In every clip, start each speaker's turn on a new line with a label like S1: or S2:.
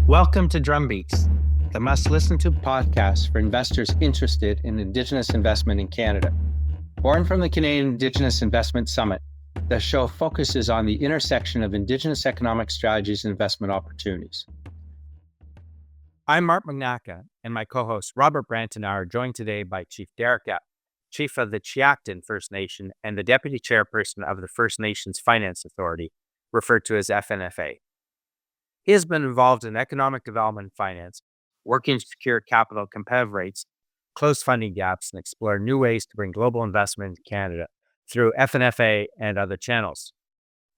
S1: Welcome to Drumbeats, the must-listen-to podcast for investors interested in Indigenous investment in Canada. Born from the Canadian Indigenous Investment Summit, the show focuses on the intersection of Indigenous economic strategies and investment opportunities. I'm Mark Magnacca, and my co-host Robert Brandt and I are joined today by Chief Derek Epp, Chief of the Chiacton First Nation and the Deputy Chairperson of the First Nations Finance Authority, referred to as FNFA. He has been involved in economic development and finance, working to secure capital competitive rates, close funding gaps, and explore new ways to bring global investment into Canada through FNFA and other channels.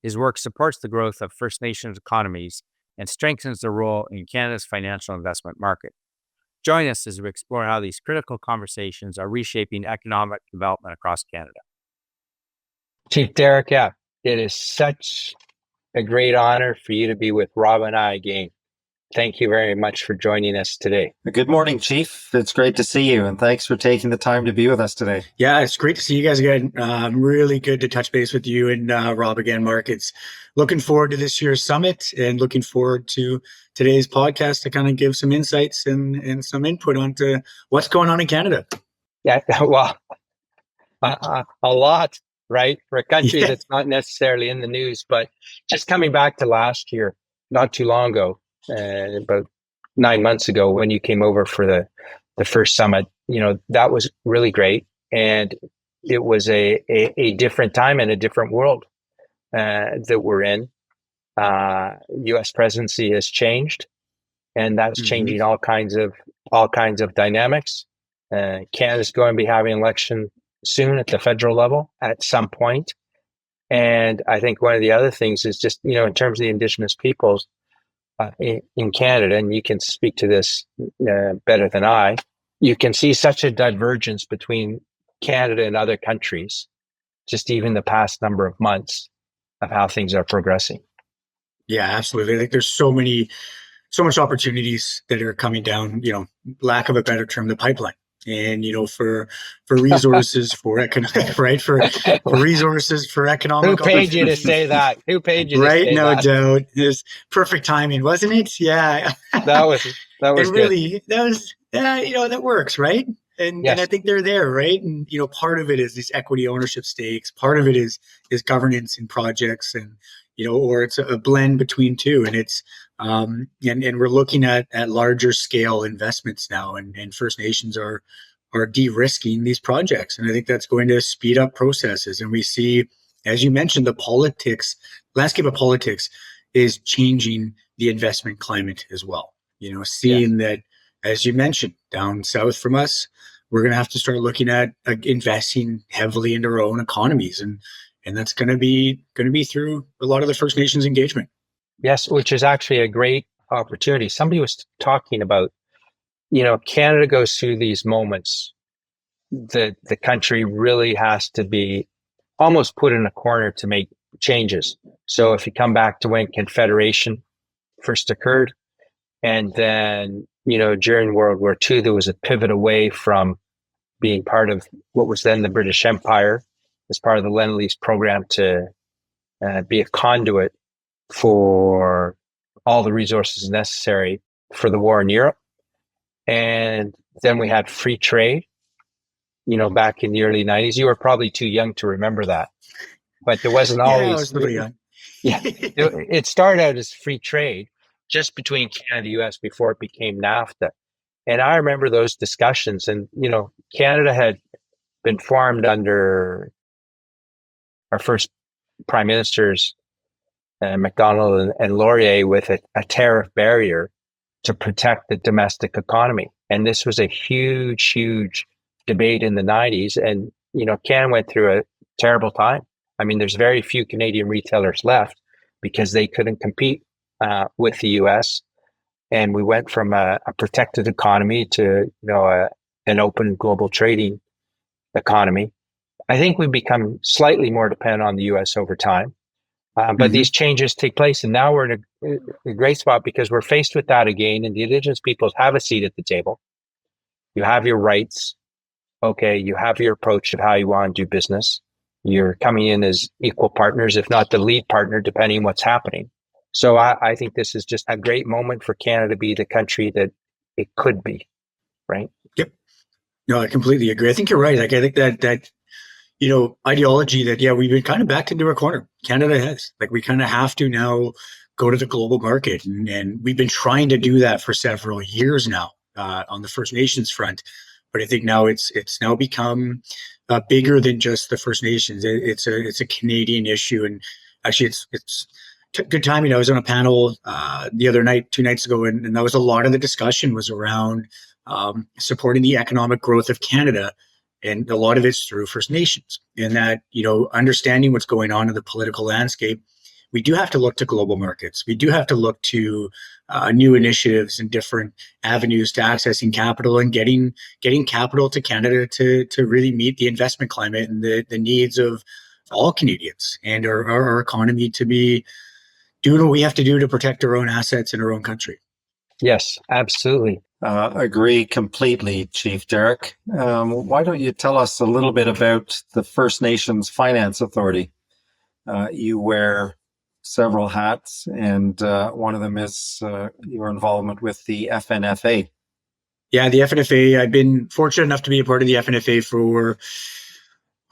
S1: His work supports the growth of First Nations economies and strengthens their role in Canada's financial investment market. Join us as we explore how these critical conversations are reshaping economic development across Canada. Chief Derek Epp, it is such a great honor for you to be with Rob and I again. Thank you very much for joining us today.
S2: Good morning, Chief. It's great to see you, and thanks for taking the time to be with us today.
S3: Yeah, it's great to see you guys again. Really good to touch base with you and Rob again, Mark. It's looking forward to this year's summit and looking forward to today's podcast to kind of give some insights and some input onto what's going on in Canada.
S1: Yeah, well, a lot, right? For a country that's not necessarily in the news, but just coming back to last year, not too long ago, about 9 months ago when you came over for the first summit, that was really great. And it was a different time and a different world that we're in. U.S. presidency has changed, and that's changing all kinds of dynamics. Canada's going to be having an election soon at the federal level at some point. And I think one of the other things is just, in terms of the Indigenous peoples in Canada, and you can speak to this better than I, you can see such a divergence between Canada and other countries, just even the past number of months of how things are progressing.
S3: Yeah, absolutely. I think there's so much opportunities that are coming down, lack of a better term, the pipeline. And, for resources, for economic, right? For resources, for economic.
S1: Who paid you to say that? Who paid you to say that?
S3: Right, no doubt. It was perfect timing, wasn't it? Yeah.
S1: That was
S3: really, that works, right? And I think they're there, right? And, part of it is these equity ownership stakes. Part of it is governance in projects and, or it's a blend between two. And it's, and we're looking at larger scale investments now, and First Nations are de-risking these projects. And I think that's going to speed up processes. And we see, as you mentioned, the landscape of politics is changing the investment climate as well. Seeing that, as you mentioned, down south from us, we're going to have to start looking at investing heavily into our own economies. And that's going to be through a lot of the First Nations engagement.
S1: Yes, which is actually a great opportunity. Somebody was talking about, Canada goes through these moments that the country really has to be almost put in a corner to make changes. So if you come back to when Confederation first occurred, and then, during World War II, there was a pivot away from being part of what was then the British Empire as part of the Lend-Lease program to be a conduit for all the resources necessary for the war in Europe. And then we had free trade, back in the early 90s. You were probably too young to remember that, but there wasn't always.
S3: I was pretty young.
S1: It started out as free trade just between Canada and the US before it became NAFTA. And I remember those discussions, and, Canada had been formed under our first prime ministers, Macdonald and Laurier, with a tariff barrier to protect the domestic economy. And this was a huge, huge debate in the 90s. And, Canada went through a terrible time. I mean, there's very few Canadian retailers left because they couldn't compete with the US. And we went from a protected economy to, an open global trading economy. I think we've become slightly more dependent on the US over time. But these changes take place, and now we're in a great spot because we're faced with that again, and the Indigenous peoples have a seat at the table. You have your rights. Okay, you have your approach of how you want to do business. You're coming in as equal partners, if not the lead partner, depending on what's happening.
S4: So I think this is just a great moment for Canada to be the country that it could be, right?
S3: Yep. No, I completely agree. I think you're right. Like, I think that ideology that, yeah, we've been kind of backed into a corner. Canada has. Like, we kind of have to now go to the global market. And we've been trying to do that for several years now on the First Nations front. But I think now it's now become bigger than just the First Nations. It's a Canadian issue. And actually, it's good timing. I was on a panel the other night, 2 nights ago, and that was a lot of the discussion was around supporting the economic growth of Canada. And a lot of it's through First Nations, and that, understanding what's going on in the political landscape, we do have to look to global markets. We do have to look to new initiatives and different avenues to accessing capital and getting capital to Canada to really meet the investment climate and the needs of all Canadians and our economy to be doing what we have to do to protect our own assets in our own country.
S4: Yes, absolutely.
S2: Agree completely, Chief Derek. Why don't you tell us a little bit about the First Nations Finance Authority? You wear several hats, and one of them is your involvement with the FNFA.
S3: Yeah, the FNFA. I've been fortunate enough to be a part of the FNFA for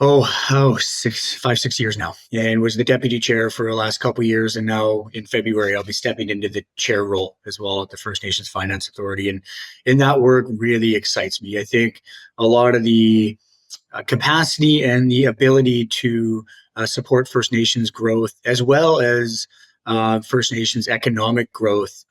S3: 5-6 years now, and was the deputy chair for the last couple of years. And now in February, I'll be stepping into the chair role as well at the First Nations Finance Authority. And that work really excites me. I think a lot of the capacity and the ability to support First Nations growth, as well as First Nations economic growth,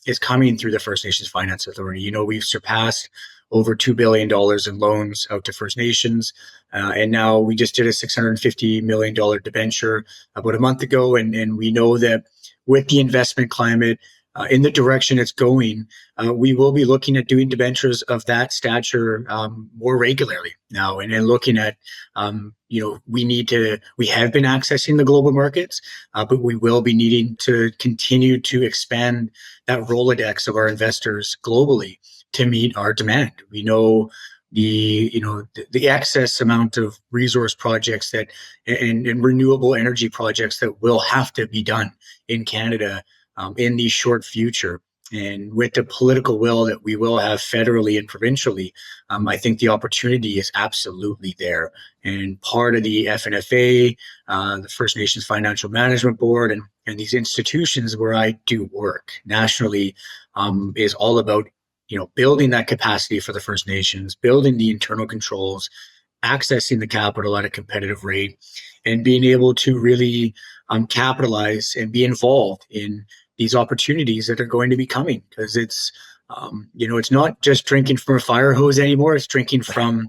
S3: is coming through the First Nations Finance Authority. We've surpassed over $2 billion in loans out to First Nations. And now we just did a $650 million debenture about a month ago. And we know that with the investment climate in the direction it's going, we will be looking at doing debentures of that stature more regularly now. And then looking at, we have been accessing the global markets, but we will be needing to continue to expand that Rolodex of our investors globally to meet our demand. We know the excess amount of resource projects that and renewable energy projects that will have to be done in Canada in the short future. And with the political will that we will have federally and provincially, I think the opportunity is absolutely there. And part of the FNFA, the First Nations Financial Management Board, and these institutions where I do work nationally is all about building that capacity for the First Nations, building the internal controls, accessing the capital at a competitive rate, and being able to really capitalize and be involved in these opportunities that are going to be coming. Because it's not just drinking from a fire hose anymore. It's drinking from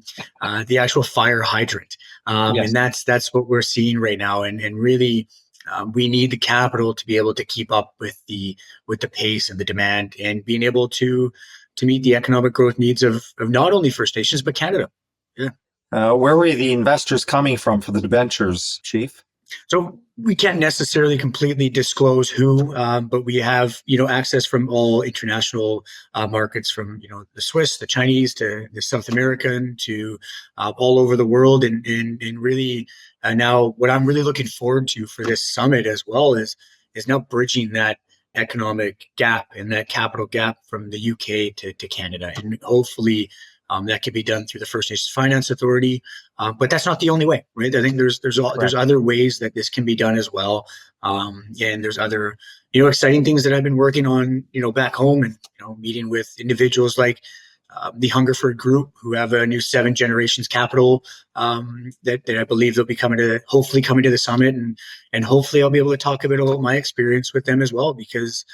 S3: the actual fire hydrant.
S4: Yes.
S3: And that's what we're seeing right now. And really, we need the capital to be able to keep up with the pace and the demand, and being able to meet the economic growth needs of not only First Nations, but Canada. Yeah.
S2: Where were the investors coming from for the debentures, Chief?
S3: So we can't necessarily completely disclose who, but we have, access from all international markets, from, the Swiss, the Chinese, to the South American, to all over the world. And really now what I'm really looking forward to for this summit as well is now bridging that economic gap and that capital gap from the UK to Canada. And hopefully that can be done through the First Nations Finance Authority. But that's not the only way, right? I think there's other ways that this can be done as well. And there's other, exciting things that I've been working on, back home, and, meeting with individuals like the Hungerford Group, who have a new 7 Generations Capital that I believe they'll be hopefully coming to the summit, and hopefully I'll be able to talk a bit about my experience with them as well, because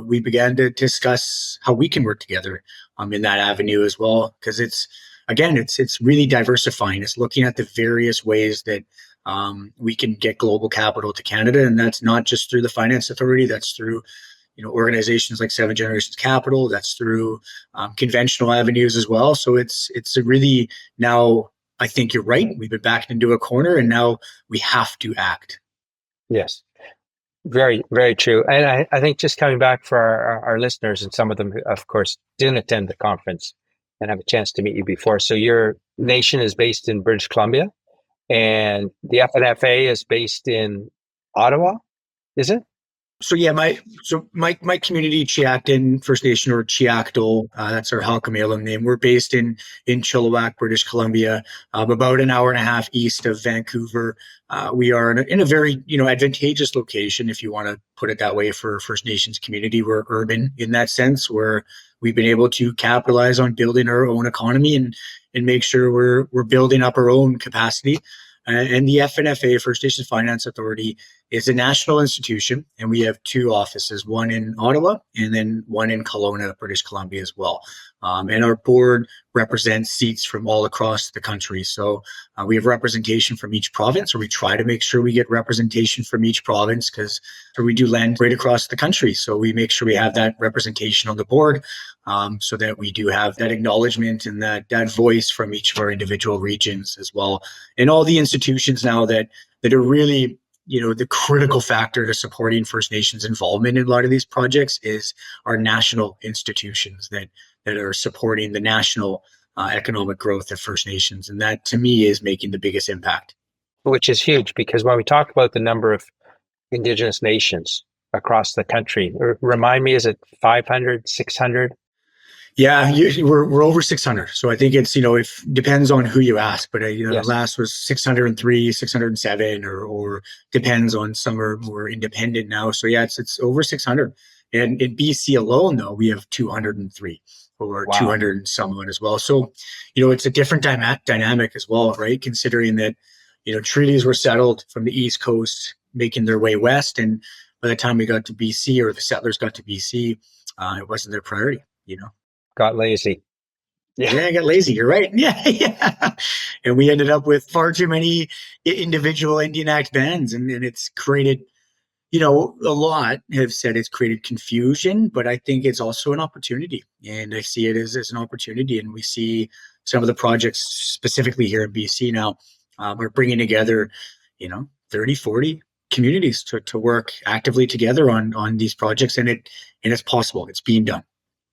S3: we began to discuss how we can work together in that avenue as well. Because it's really diversifying. It's looking at the various ways that we can get global capital to Canada, and that's not just through the Finance Authority. That's through organizations like 7 Generations Capital. That's through conventional avenues as well. So it's a really, now I think you're right. We've been backed into a corner, and now we have to act.
S4: Yes, very, very true. And I think, just coming back for our listeners, and some of them, of course, didn't attend the conference and have a chance to meet you before. So your nation is based in British Columbia, and the FNFA is based in Ottawa, is it?
S3: So yeah, my community, Chiacton First Nation, or Chiacto, that's our Halkomelem name. We're based in Chilliwack, British Columbia, about an hour and a half east of Vancouver. We are in a very advantageous location, if you want to put it that way, for First Nations community. We're urban in that sense, where we've been able to capitalize on building our own economy and make sure we're building up our own capacity. And the FNFA, First Nations Finance Authority, is a national institution, and we have two offices, one in Ottawa and then one in Kelowna, British Columbia as well. And our board represents seats from all across the country. So we have representation from each province, or we try to make sure we get representation from each province, because we do lend right across the country. So we make sure we have that representation on the board, so that we do have that acknowledgement and that voice from each of our individual regions as well. And all the institutions now that are really the critical factor to supporting First Nations involvement in a lot of these projects is our national institutions that are supporting the national economic growth of First Nations. And that, to me, is making the biggest impact.
S4: Which is huge, because when we talk about the number of Indigenous nations across the country, remind me, is it 500, 600?
S3: Yeah, we're over 600. So I think it's, it depends on who you ask, but yes. The last was 603, 607, or depends on, some are more independent now. So yeah, it's over 600. And in BC alone, though, we have 203 or wow. 200 and someone as well. So, it's a different dynamic as well, right? Considering that, treaties were settled from the East Coast, making their way west. And by the time we got to BC, or the settlers got to BC, it wasn't their priority,
S4: Got lazy.
S3: Yeah, I got lazy. You're right. Yeah. And we ended up with far too many individual Indian Act bands, and it's created, a lot have said it's created confusion, but I think it's also an opportunity, and I see it as an opportunity. And we see some of the projects specifically here in BC now, are bringing together, 30, 40 communities to work actively together on these projects, and it's possible. It's being done.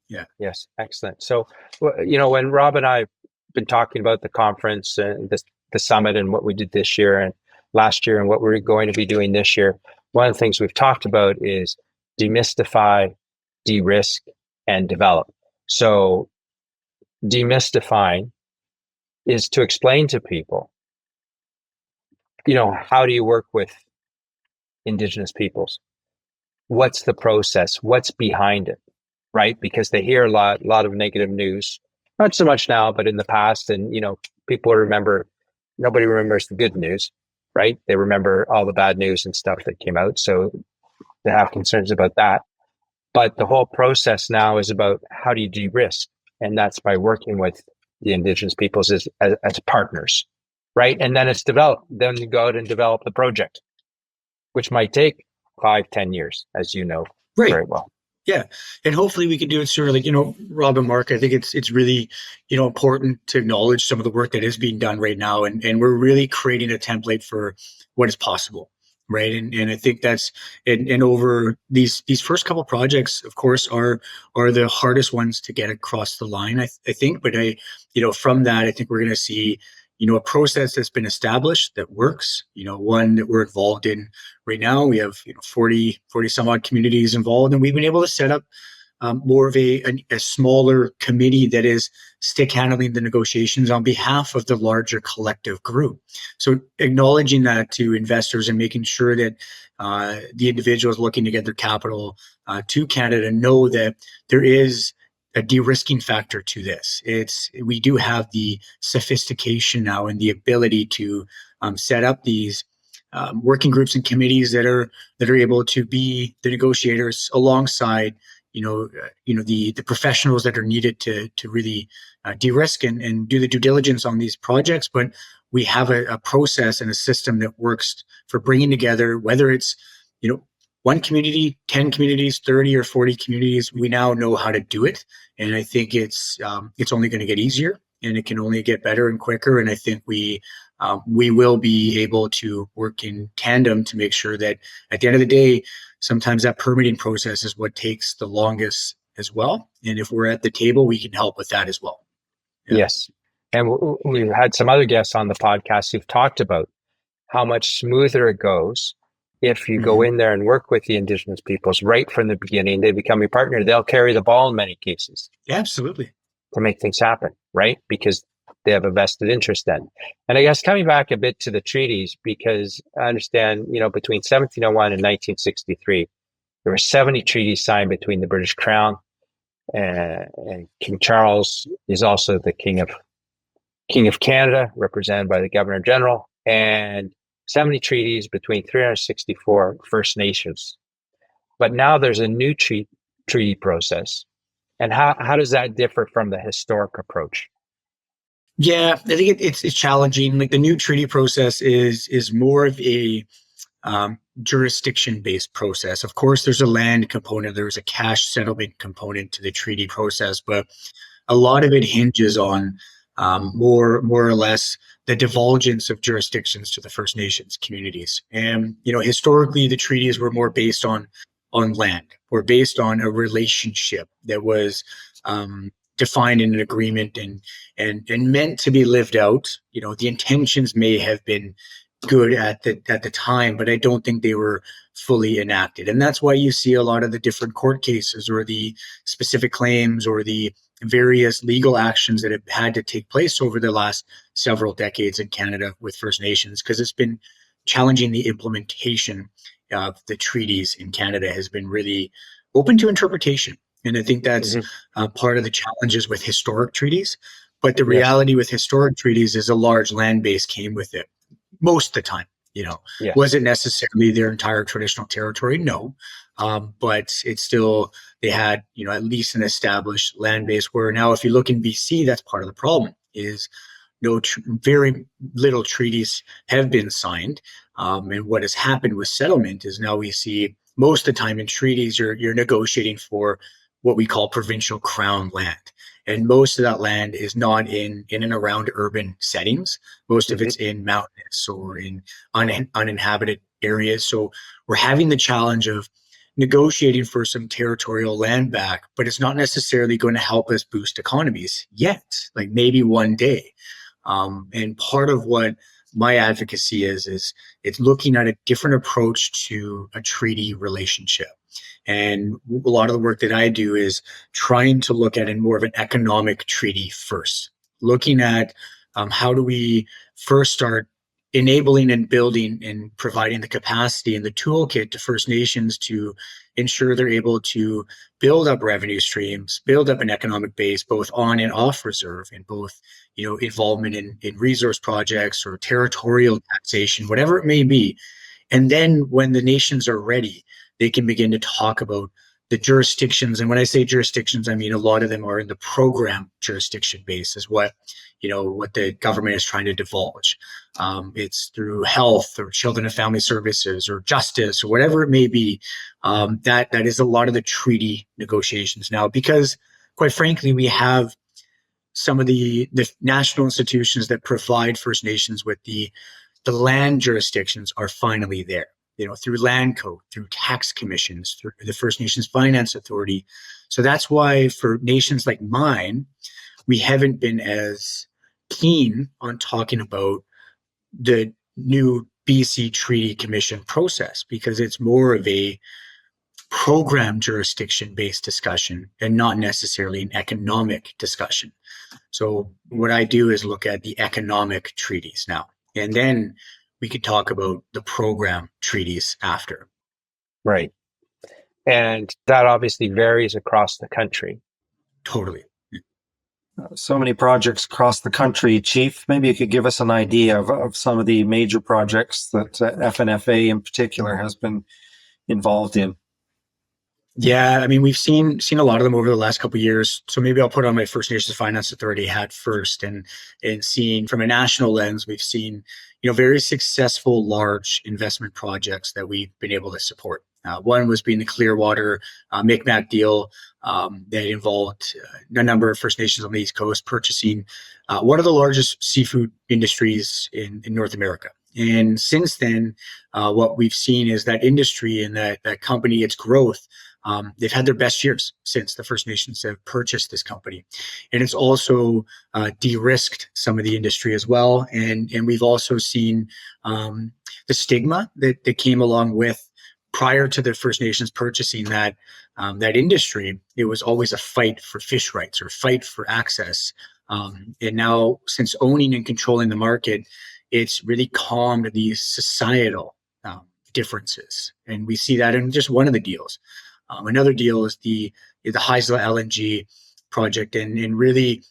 S3: Yeah.
S4: Yes. Excellent. So, when Rob and I have been talking about the conference and the summit and what we did this year and last year and what we're going to be doing this year, one of the things we've talked about is demystify, de-risk, and develop. So demystifying is to explain to people, how do you work with Indigenous peoples? What's the process? What's behind it? Right? Because they hear a lot of negative news, not so much now, but in the past. And, people remember, nobody remembers the good news, right? They remember all the bad news and stuff that came out. So they have concerns about that. But the whole process now is about how do you de-risk? And that's by working with the Indigenous peoples as partners, right? And then it's developed. Then you go out and develop the project, which might take 5-10 years, as you know very well.
S3: Yeah. And hopefully we can do it sooner. Like, Rob and Mark, I think it's really, important to acknowledge some of the work that is being done right now. And we're really creating a template for what is possible. Right. And I think that's, and over these first couple projects, of course, are the hardest ones to get across the line, I think. But from that, I think we're going to see, a process that's been established that works, one that we're involved in right now. We have 40 some odd communities involved, and we've been able to set up more of a smaller committee that is stick handling the negotiations on behalf of the larger collective group. So acknowledging that to investors and making sure that the individuals looking to get their capital to Canada know that there is a de-risking factor to this. We do have the sophistication now and the ability to set up these working groups and committees that are able to be the negotiators alongside the professionals that are needed to really de-risk and do the due diligence on these projects. But we have a process and a system that works for bringing together, whether it's one community, 10 communities, 30 or 40 communities. We now know how to do it, and I think it's only going to get easier, and it can only get better and quicker. And I think we will be able to work in tandem to make sure that at the end of the day, sometimes that permitting process is what takes the longest as well. And if we're at the table, we can help with that as well.
S4: Yeah. Yes. And we've had some other guests on the podcast who've talked about how much smoother it goes if you go in there and work with the Indigenous peoples right from the beginning, they become your partner. They'll carry the ball in many cases.
S3: Yeah, absolutely.
S4: To make things happen, right? Because they have a vested interest then. And I guess coming back a bit to the treaties, because I understand, between 1701 and 1963, there were 70 treaties signed between the British Crown and King Charles is also the King of Canada, represented by the Governor General, and 70 treaties between 364 First Nations. But now there's a new treaty process. And how does that differ from the historic approach?
S3: Yeah, I think it's challenging. Like the new treaty process is more of a jurisdiction-based process. Of course, there's a land component, there's a cash settlement component to the treaty process, but a lot of it hinges on more or less the divulgence of jurisdictions to the First Nations communities. And historically, the treaties were more based on land, or based on a relationship that was defined in an agreement and meant to be lived out. The intentions may have been good at the time, but I don't think they were fully enacted. And that's why you see a lot of the different court cases, or the specific claims, or the various legal actions that have had to take place over the last several decades in Canada with First Nations, because it's been challenging. The implementation of the treaties in Canada has been really open to interpretation. And I think that's part of the challenges with historic treaties. But the reality with historic treaties is a large land base came with it most of the time. Was it necessarily their entire traditional territory? No. But it's still, they had, at least an established land base, where now if you look in BC, that's part of the problem, is very little treaties have been signed. And what has happened with settlement is now we see most of the time in treaties, you're negotiating for what we call provincial crown land. And most of that land is not in and around urban settings. Most of it's in mountainous or in uninhabited areas. So we're having the challenge of negotiating for some territorial land back, but it's not necessarily going to help us boost economies yet, like maybe one day. And part of what my advocacy is it's looking at a different approach to a treaty relationship. And a lot of the work that I do is trying to look at it more of an economic treaty first, looking at how do we first start enabling and building and providing the capacity and the toolkit to First Nations to ensure they're able to build up revenue streams, build up an economic base, both on and off reserve, and both, involvement in resource projects or territorial taxation, whatever it may be. And then when the nations are ready, they can begin to talk about the jurisdictions. And when I say jurisdictions, I mean a lot of them are in the program jurisdiction base, is what the government is trying to divulge. It's through health or children and family services or justice or whatever it may be. That is a lot of the treaty negotiations now, because quite frankly, we have some of the national institutions that provide First Nations with the land jurisdictions are finally there. Through land code, through tax commissions, through the First Nations Finance Authority. So that's why for nations like mine, we haven't been as keen on talking about the new BC Treaty Commission process, because it's more of a program jurisdiction-based discussion and not necessarily an economic discussion. So what I do is look at the economic treaties now, and then we could talk about the program treaties after.
S4: Right. And that obviously varies across the country.
S3: Totally.
S2: So many projects across the country, Chief. Maybe you could give us an idea of some of the major projects that FNFA in particular has been involved in.
S3: Yeah, I mean, we've seen a lot of them over the last couple of years. So maybe I'll put on my First Nations Finance Authority hat first, and seeing from a national lens, we've seen very successful large investment projects that we've been able to support. One was being the Clearwater Micmac deal that involved a number of First Nations on the East Coast purchasing one of the largest seafood industries in North America. And since then, what we've seen is that industry and that company, its growth, they've had their best years since the First Nations have purchased this company. And it's also de-risked some of the industry as well. And we've also seen the stigma that came along with prior to the First Nations purchasing that industry. It was always a fight for fish rights or fight for access. And now, since owning and controlling the market, it's really calmed these societal differences, and we see that in just one of the deals. Another deal is the Haisla LNG project, and really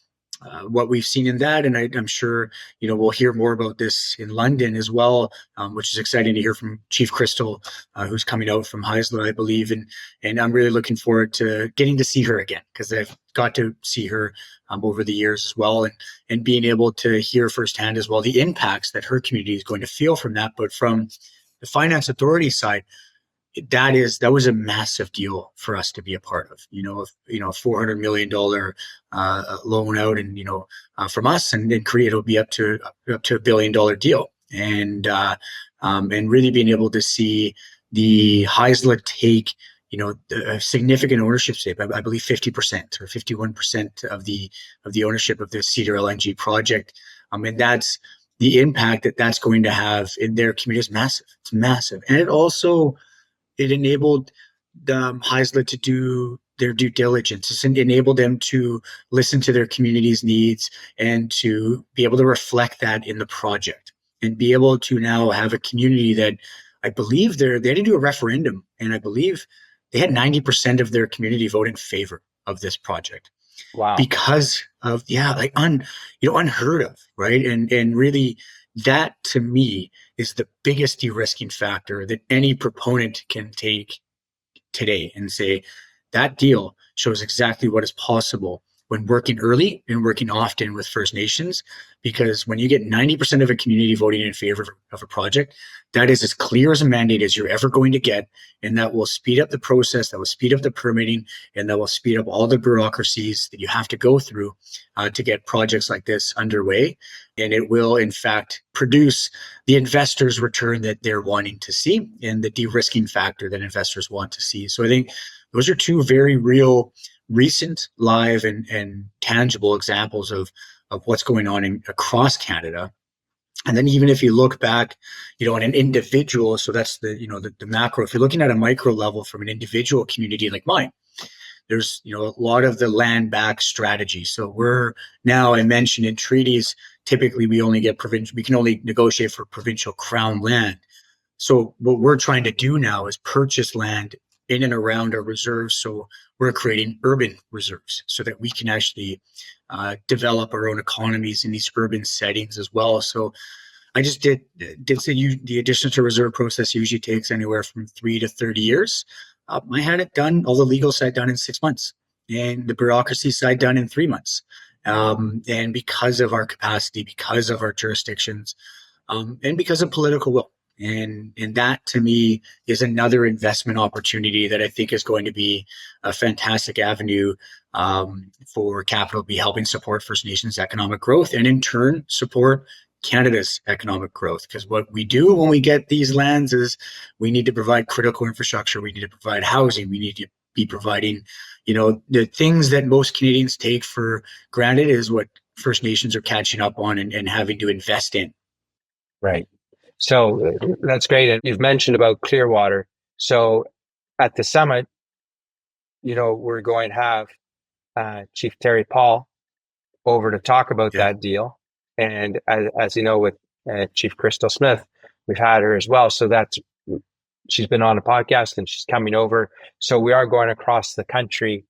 S3: what we've seen in that, and I'm sure we'll hear more about this in London as well, which is exciting to hear from Chief Crystal, who's coming out from Haisla, I believe, and I'm really looking forward to getting to see her again, because I've got to see her over the years as well, and being able to hear firsthand as well the impacts that her community is going to feel from that. But from the Finance Authority side, that was a massive deal for us to be a part of. $400 million loan out, and from us, and in Korea it'll be up to $1 billion deal, and really being able to see the Haisla take a significant ownership stake. I believe 50% or 51% of the ownership of the Cedar LNG project, and that's the impact that's going to have in their community is massive. It's massive, and it enabled Haisla to do their due diligence. It's enabled them to listen to their community's needs and to be able to reflect that in the project, and be able to now have a community that I believe they didn't do a referendum, and I believe they had 90% of their community vote in favor of this project.
S4: Wow.
S3: Because of unheard of, right? And really, that to me is the biggest de-risking factor that any proponent can take today, and say that deal shows exactly what is possible when working early and working often with First Nations. Because when you get 90% of a community voting in favor of a project, that is as clear as a mandate as you're ever going to get, and that will speed up the process, that will speed up the permitting, and that will speed up all the bureaucracies that you have to go through to get projects like this underway. And it will, in fact, produce the investors' return that they're wanting to see, and the de-risking factor that investors want to see. So I think those are two very real, recent, live, and tangible examples of what's going on across Canada. And then even if you look back, on an individual, so that's the macro. If you're looking at a micro level from an individual community like mine, there's a lot of the land back strategy. So we're now, I mentioned in treaties, typically we can only negotiate for provincial crown land. So what we're trying to do now is purchase land in and around our reserves. So we're creating urban reserves so that we can actually develop our own economies in these urban settings as well. So I just did say the addition to reserve process usually takes anywhere from 3 to 30 years. I had it done, all the legal side done in 6 months, and the bureaucracy side done in 3 months. And because of our capacity, because of our jurisdictions, and because of political will. And that to me is another investment opportunity that I think is going to be a fantastic avenue for capital to be helping support First Nations economic growth, and in turn support Canada's economic growth. Because what we do when we get these lands is we need to provide critical infrastructure, we need to provide housing, we need to be providing, the things that most Canadians take for granted is what First Nations are catching up on and having to invest in.
S4: Right. So that's great. And you've mentioned about Clearwater. So at the summit, we're going to have Chief Terry Paul over to talk about that deal. And as you know, with Chief Crystal Smith, we've had her as well. So she's been on a podcast and she's coming over. So we are going across the country,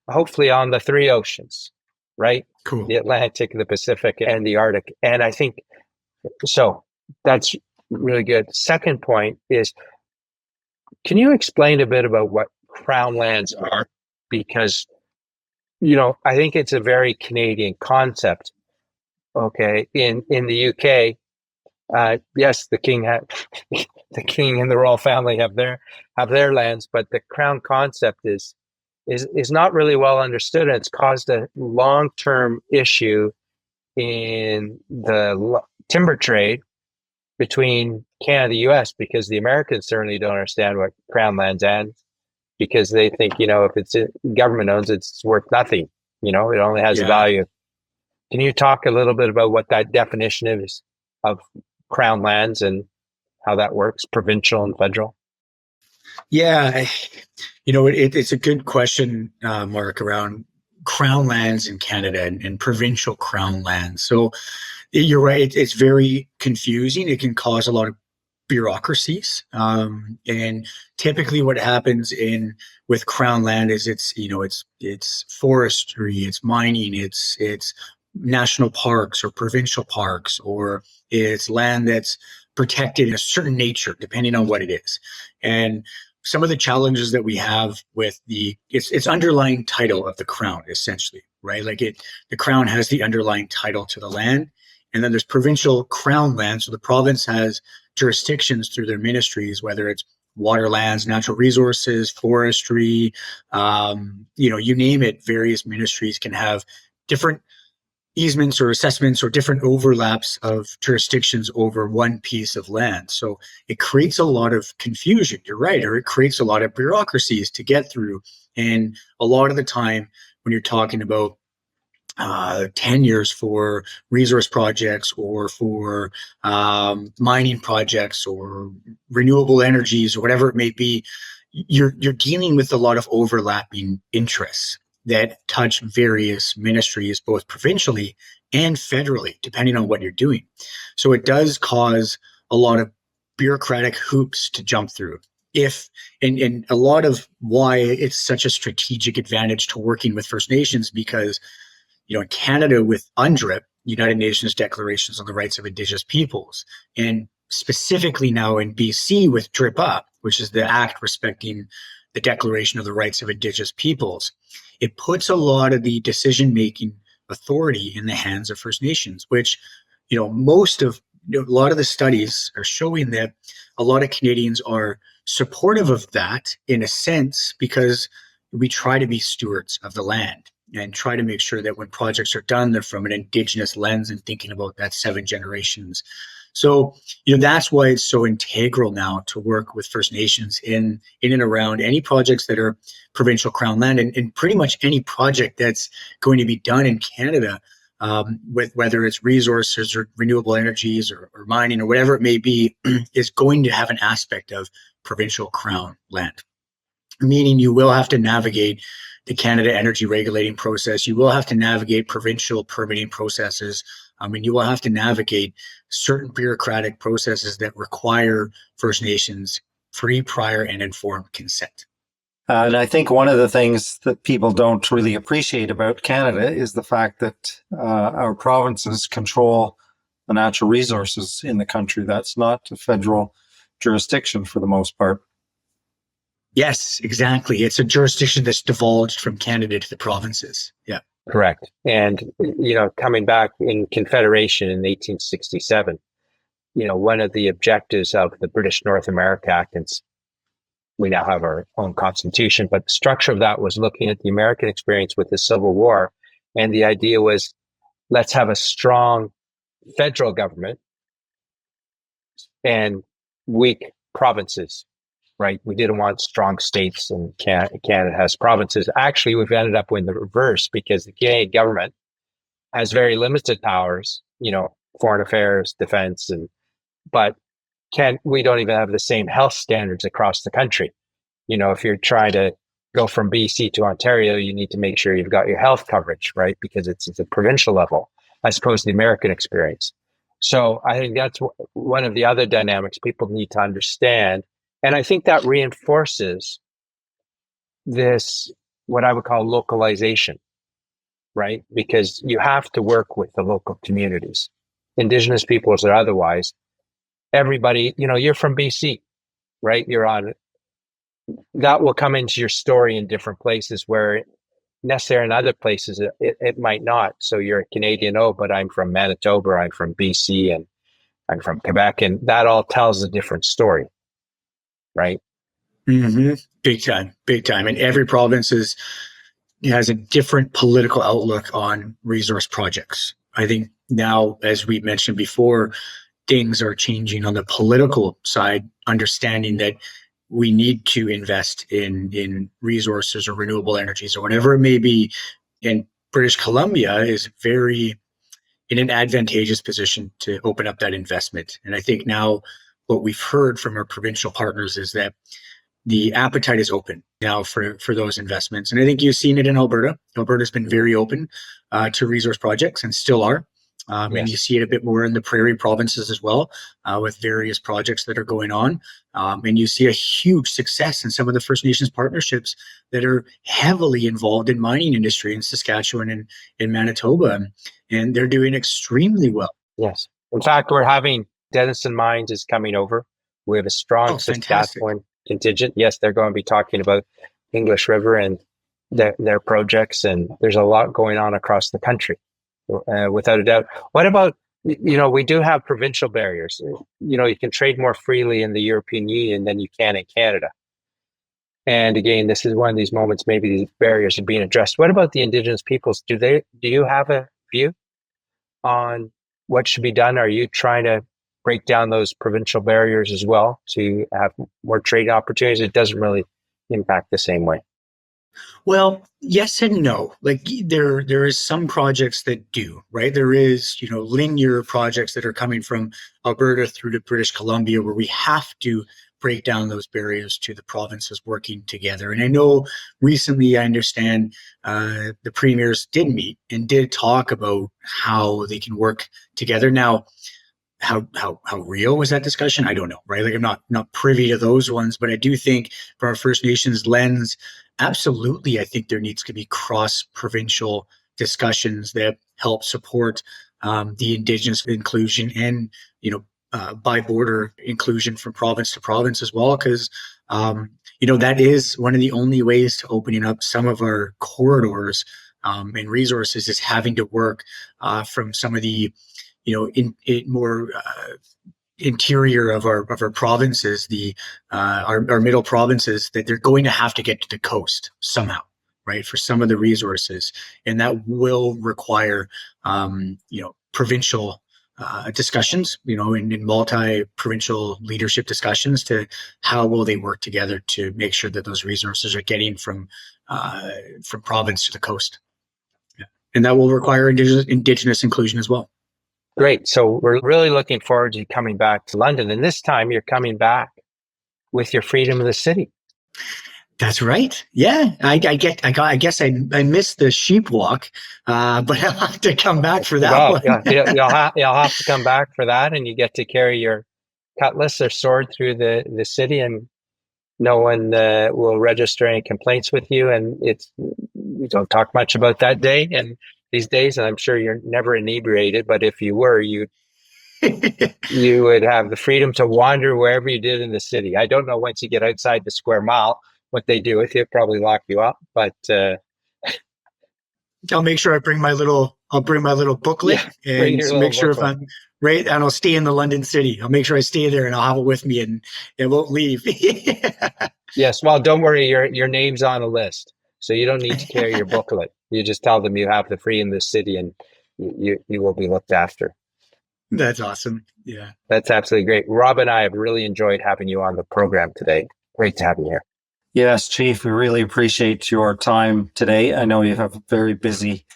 S4: hopefully on the 3 oceans, right?
S3: Cool.
S4: The Atlantic, the Pacific, and the Arctic. And I think, so that's really good. Second point is, can you explain a bit about what Crown lands are? Because, I think it's a very Canadian concept. Okay. In the UK, yes, the king and the royal family have their lands, but the Crown concept is not really well understood, and it's caused a long-term issue in the timber trade between Canada and the US, because the Americans certainly don't understand what Crown lands and because they think, if it's government owns, it's worth nothing. It only has a value. Can you talk a little bit about what that definition is of Crown lands and how that works, provincial and federal?
S3: Yeah, it's a good question, Mark, around crown lands in Canada and provincial crown lands. So you're right; it's very confusing. It can cause a lot of bureaucracies, and typically, what happens in with crown land is it's forestry, it's mining, it's national parks or provincial parks, or it's land that's protected in a certain nature, depending on what it is. And some of the challenges that we have with it's underlying title of the crown, essentially, right? The crown has the underlying title to the land, and then there's provincial crown land. So the province has jurisdictions through their ministries, whether it's water lands, natural resources, forestry, you name it. Various ministries can have different easements or assessments or different overlaps of jurisdictions over one piece of land. So it creates a lot of confusion, you're right, or it creates a lot of bureaucracies to get through. And a lot of the time when you're talking about tenures for resource projects or for mining projects or renewable energies or whatever it may be, you're dealing with a lot of overlapping interests that touch various ministries, both provincially and federally, depending on what you're doing. So it does cause a lot of bureaucratic hoops to jump through. And a lot of why it's such a strategic advantage to working with First Nations, because in Canada with UNDRIP, United Nations Declarations on the Rights of Indigenous Peoples, and specifically now in BC with DRIP Up, which is the act respecting the Declaration of the Rights of Indigenous Peoples, it puts a lot of the decision-making authority in the hands of First Nations, which, a lot of the studies are showing that a lot of Canadians are supportive of that in a sense, because we try to be stewards of the land and try to make sure that when projects are done, they're from an Indigenous lens and thinking about that 7 generations. So, that's why it's so integral now to work with First Nations in and around any projects that are provincial crown land, and pretty much any project that's going to be done in Canada, with whether it's resources or renewable energies or mining or whatever it may be, is going to have an aspect of provincial crown land. Meaning you will have to navigate the Canada energy regulating process. You will have to navigate provincial permitting processes. You will have to navigate certain bureaucratic processes that require First Nations free, prior, and informed consent.
S2: And I think one of the things that people don't really appreciate about Canada is the fact that our provinces control the natural resources in the country. That's not a federal jurisdiction for the most part.
S3: Yes, exactly. It's a jurisdiction that's divulged from Canada to the provinces. Yeah.
S4: Correct. And, coming back in Confederation in 1867, one of the objectives of the British North America Act, and we now have our own constitution, but the structure of that was looking at the American experience with the Civil War. And the idea was, let's have a strong federal government and weak provinces, right? We didn't want strong states, and Canada has provinces. Actually, we've ended up with the reverse, because the Canadian government has very limited powers, foreign affairs, defense, but we don't even have the same health standards across the country. If you're trying to go from BC to Ontario, you need to make sure you've got your health coverage, right? Because it's a provincial level, as opposed to the American experience. So I think that's one of the other dynamics people need to understand. And I think that reinforces this, what I would call localization, right? Because you have to work with the local communities, Indigenous peoples or otherwise. Everybody, you're from BC, right? That will come into your story in different places, where necessarily in other places it might not. So you're a Canadian, but I'm from Manitoba, I'm from BC, and I'm from Quebec, and that all tells a different story, right?
S3: Mm-hmm. Big time. And every province has a different political outlook on resource projects. I think now, as we mentioned before, things are changing on the political side, understanding that we need to invest in resources or renewable energies or whatever it may be. And British Columbia is very in an advantageous position to open up that investment. And I think now what we've heard from our provincial partners is that the appetite is open now for those investments. And I think you've seen it in Alberta. Alberta's been very open to resource projects and still are. And you see it a bit more in the prairie provinces as well, with various projects that are going on. And you see a huge success in some of the First Nations partnerships that are heavily involved in mining industry in Saskatchewan and in Manitoba. And they're doing extremely well.
S4: Yes. In fact, we're having Denison Mines is coming over. We have a strong Saskatchewan contingent. Yes, they're going to be talking about English River and their projects. And there's a lot going on across the country. Without a doubt. What about, we do have provincial barriers. You can trade more freely in the European Union than you can in Canada. And again, this is one of these moments, maybe these barriers are being addressed. What about the Indigenous peoples? Do you have a view on what should be done? Are you trying to break down those provincial barriers as well to have more trade opportunities? It doesn't really impact the same way.
S3: Well, yes and no. Like there is some projects that do, right? There is, linear projects that are coming from Alberta through to British Columbia where we have to break down those barriers to the provinces working together. And I know recently, I understand the premiers did meet and did talk about how they can work together. Now, how real was that discussion? I don't know, right? Like I'm not privy to those ones, but I do think from our First Nations lens, absolutely, I think there needs to be cross-provincial discussions that help support the Indigenous inclusion and, by border inclusion from province to province as well, because, that is one of the only ways to opening up some of our corridors and resources is having to work from some of the in more interior of our provinces, our middle provinces, that they're going to have to get to the coast somehow, right? For some of the resources, and that will require provincial discussions, in multi-provincial leadership discussions to how will they work together to make sure that those resources are getting from province to the coast, and that will require indigenous inclusion as well.
S4: Great. So we're really looking forward to you coming back to London. And this time you're coming back with your Freedom of the City.
S3: That's right. Yeah. I guess I missed the sheep walk, but I'll have to come back for that one.
S4: Yeah, you'll have to come back for that, and you get to carry your cutlass or sword through the city, and no one will register any complaints with you. And we don't talk much about that day and these days, and I'm sure you're never inebriated, but if you were, you would have the freedom to wander wherever you did in the city. I don't know once you get outside the square mile what they do with you, probably lock you up, but
S3: I'll make sure I bring my little booklet and make sure if I'm right, and I'll stay in the London city. I'll make sure I stay there and I'll have it with me and it won't leave.
S4: Yes, well, don't worry, your name's on a list, so you don't need to carry your booklet. You just tell them you have the free in the city, and you will be looked after.
S3: That's awesome. Yeah,
S4: that's absolutely great. Rob and I have really enjoyed having you on the program today. Great to have you here.
S2: Yes, Chief, we really appreciate your time today. I know you have a very busy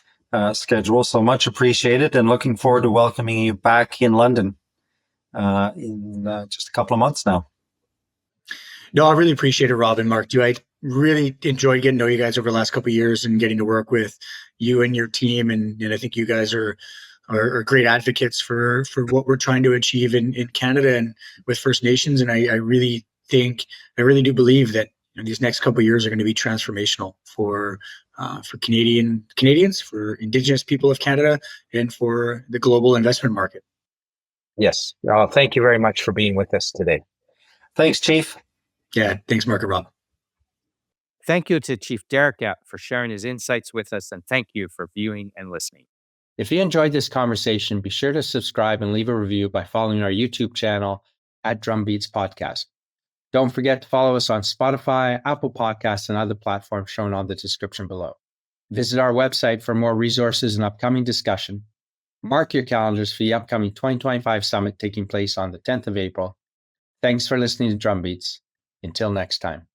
S2: schedule, so much appreciated, and looking forward to welcoming you back in London in just a couple of months now.
S3: No, I really appreciate it, Rob and Mark. I really enjoyed getting to know you guys over the last couple of years and getting to work with you and your team. And I think you guys are great advocates for what we're trying to achieve in Canada and with First Nations. And I really do believe that these next couple of years are going to be transformational for Canadians, for Indigenous people of Canada, and for the global investment market.
S4: Yes. Well, thank you very much for being with us today.
S2: Thanks, Chief.
S3: Yeah, thanks, Mark and Rob.
S1: Thank you to Chief Derek Epp for sharing his insights with us, and thank you for viewing and listening. If you enjoyed this conversation, be sure to subscribe and leave a review by following our YouTube channel at Drumbeats Podcast. Don't forget to follow us on Spotify, Apple Podcasts, and other platforms shown on the description below. Visit our website for more resources and upcoming discussion. Mark your calendars for the upcoming 2025 summit taking place on the 10th of April. Thanks for listening to Drumbeats. Until next time.